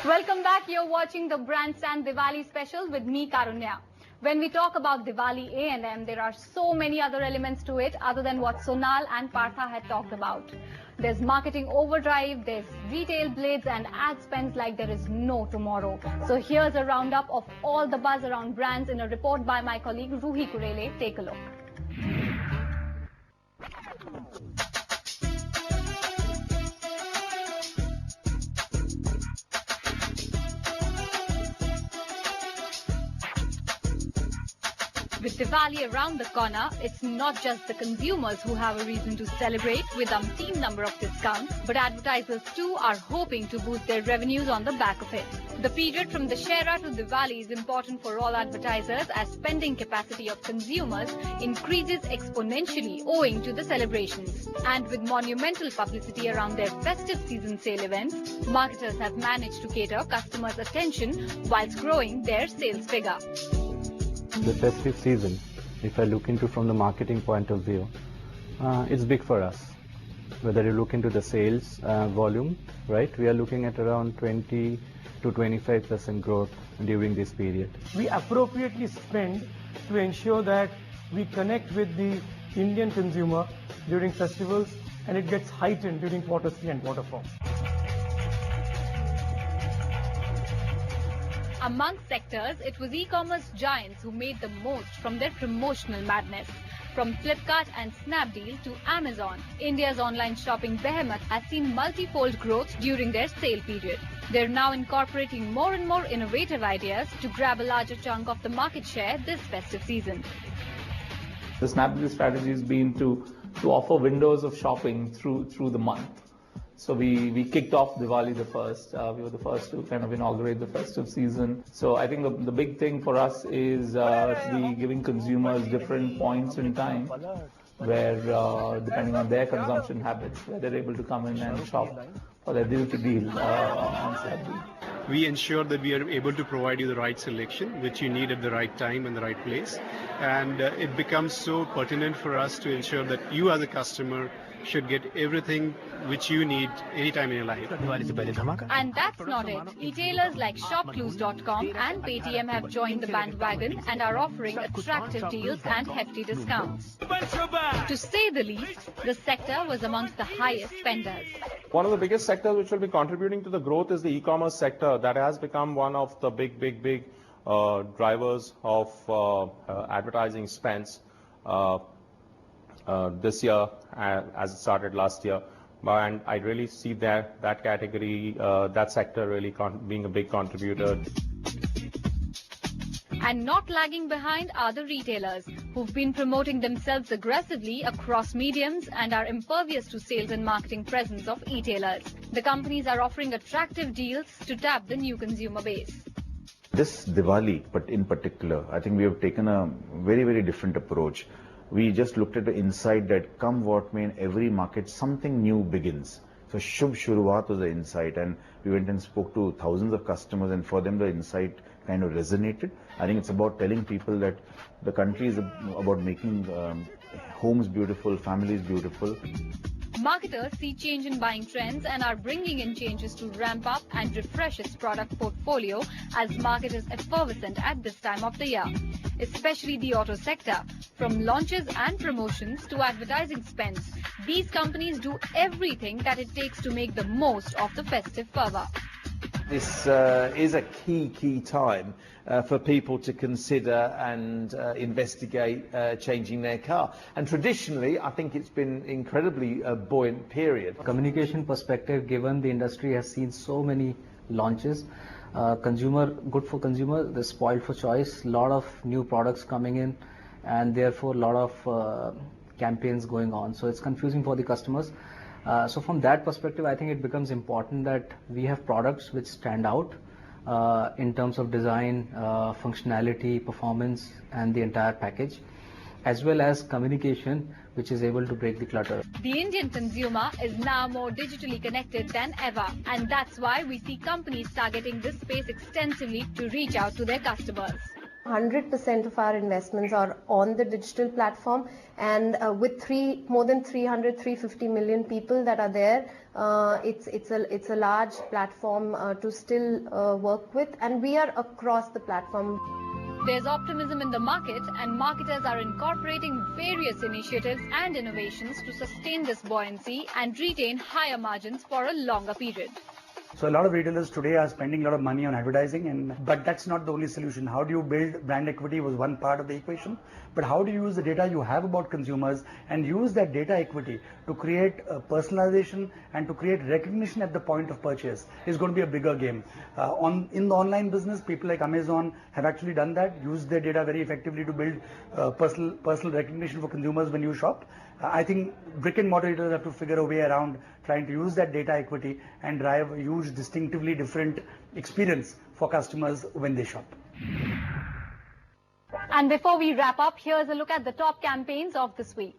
Welcome back. You're watching the BrandStand Diwali special with me, Karunya. When we talk about Diwali A&M, there are so many other elements to it other than what Sonal and Partha had talked about. There's marketing overdrive, there's retail blades and ad spends like there is no tomorrow. So here's a roundup of all the buzz around brands in a report by my colleague Ruhi Kurele. Take a look. With Diwali around the corner, it's not just the consumers who have a reason to celebrate with umpteen number of discounts, but advertisers too are hoping to boost their revenues on the back of it. The period from Dussehra to Diwali is important for all advertisers as spending capacity of consumers increases exponentially owing to the celebrations. And with monumental publicity around their festive season sale events, marketers have managed to cater customers' attention whilst growing their sales figure. The festive season, if I look into from the marketing point of view, it's big for us. Whether you look into the sales volume, right, we are looking at around 20 to 25% growth during this period. We appropriately spend to ensure that we connect with the Indian consumer during festivals, and it gets heightened during quarter 3 and quarter 4. Among sectors, it was e-commerce giants who made the most from their promotional madness. From Flipkart and Snapdeal to Amazon, India's online shopping behemoth has seen multi-fold growth during their sale period. They're now incorporating more and more innovative ideas to grab a larger chunk of the market share this festive season. The Snapdeal strategy has been to offer windows of shopping through the month. So we kicked off Diwali the first. We were the first to kind of inaugurate the festive season. So I think the big thing for us is giving consumers different points in time where, depending on their consumption habits, where they're able to come in and shop for their deal to deal on Snapdeal. We ensure that we are able to provide you the right selection, which you need at the right time and the right place. And it becomes so pertinent for us to ensure that you as a customer should get everything which you need anytime in your life. And that's not it. Retailers like Shopclues.com and Paytm have joined the bandwagon and are offering attractive deals and hefty discounts. To say the least, the sector was amongst the highest spenders. One of the biggest sectors which will be contributing to the growth is the e-commerce sector. That has become one of the big drivers of advertising spends this year as it started last year. And I really see that category, that sector really being a big contributor. And not lagging behind are the retailers, who've been promoting themselves aggressively across mediums and are impervious to sales and marketing presence of e-tailers. The companies are offering attractive deals to tap the new consumer base. This Diwali, but in particular, I think we have taken a very different approach. We just looked at the insight that come what may in every market, something new begins. So Shubh Shuruaat was the insight, and we went and spoke to thousands of customers, and for them the insight kind of resonated. I think it's about telling people that the country is about making homes beautiful, families beautiful. Marketers see change in buying trends and are bringing in changes to ramp up and refresh its product portfolio as market is effervescent at this time of the year. Especially the auto sector. From launches and promotions to advertising spends, these companies do everything that it takes to make the most of the festive fervor. This is a key time for people to consider and investigate changing their car. And traditionally, I think it's been incredibly buoyant period. Communication perspective, given the industry has seen so many launches, good for consumer, they're spoiled for choice, lot of new products coming in, and therefore a lot of campaigns going on. So it's confusing for the customers. So from that perspective, I think it becomes important that we have products which stand out in terms of design, functionality, performance, and the entire package, as well as communication which is able to break the clutter. The Indian consumer is now more digitally connected than ever, and that's why we see companies targeting this space extensively to reach out to their customers. 100% of our investments are on the digital platform, and with more than 350 million people that are there, It's a large platform to still work with, and we are across the platform. There's optimism in the market, and marketers are incorporating various initiatives and innovations to sustain this buoyancy and retain higher margins for a longer period. So a lot of retailers today are spending a lot of money on advertising, but that's not the only solution. How do you build brand equity was one part of the equation, but how do you use the data you have about consumers and use that data equity to create personalization and to create recognition at the point of purchase is going to be a bigger game. In the online business, people like Amazon have actually done that, used their data very effectively to build personal recognition for consumers when you shop. I think brick and mortar retailers have to figure a way around trying to use that data equity and drive a huge, distinctively different experience for customers when they shop. And before we wrap up, here's a look at the top campaigns of this week.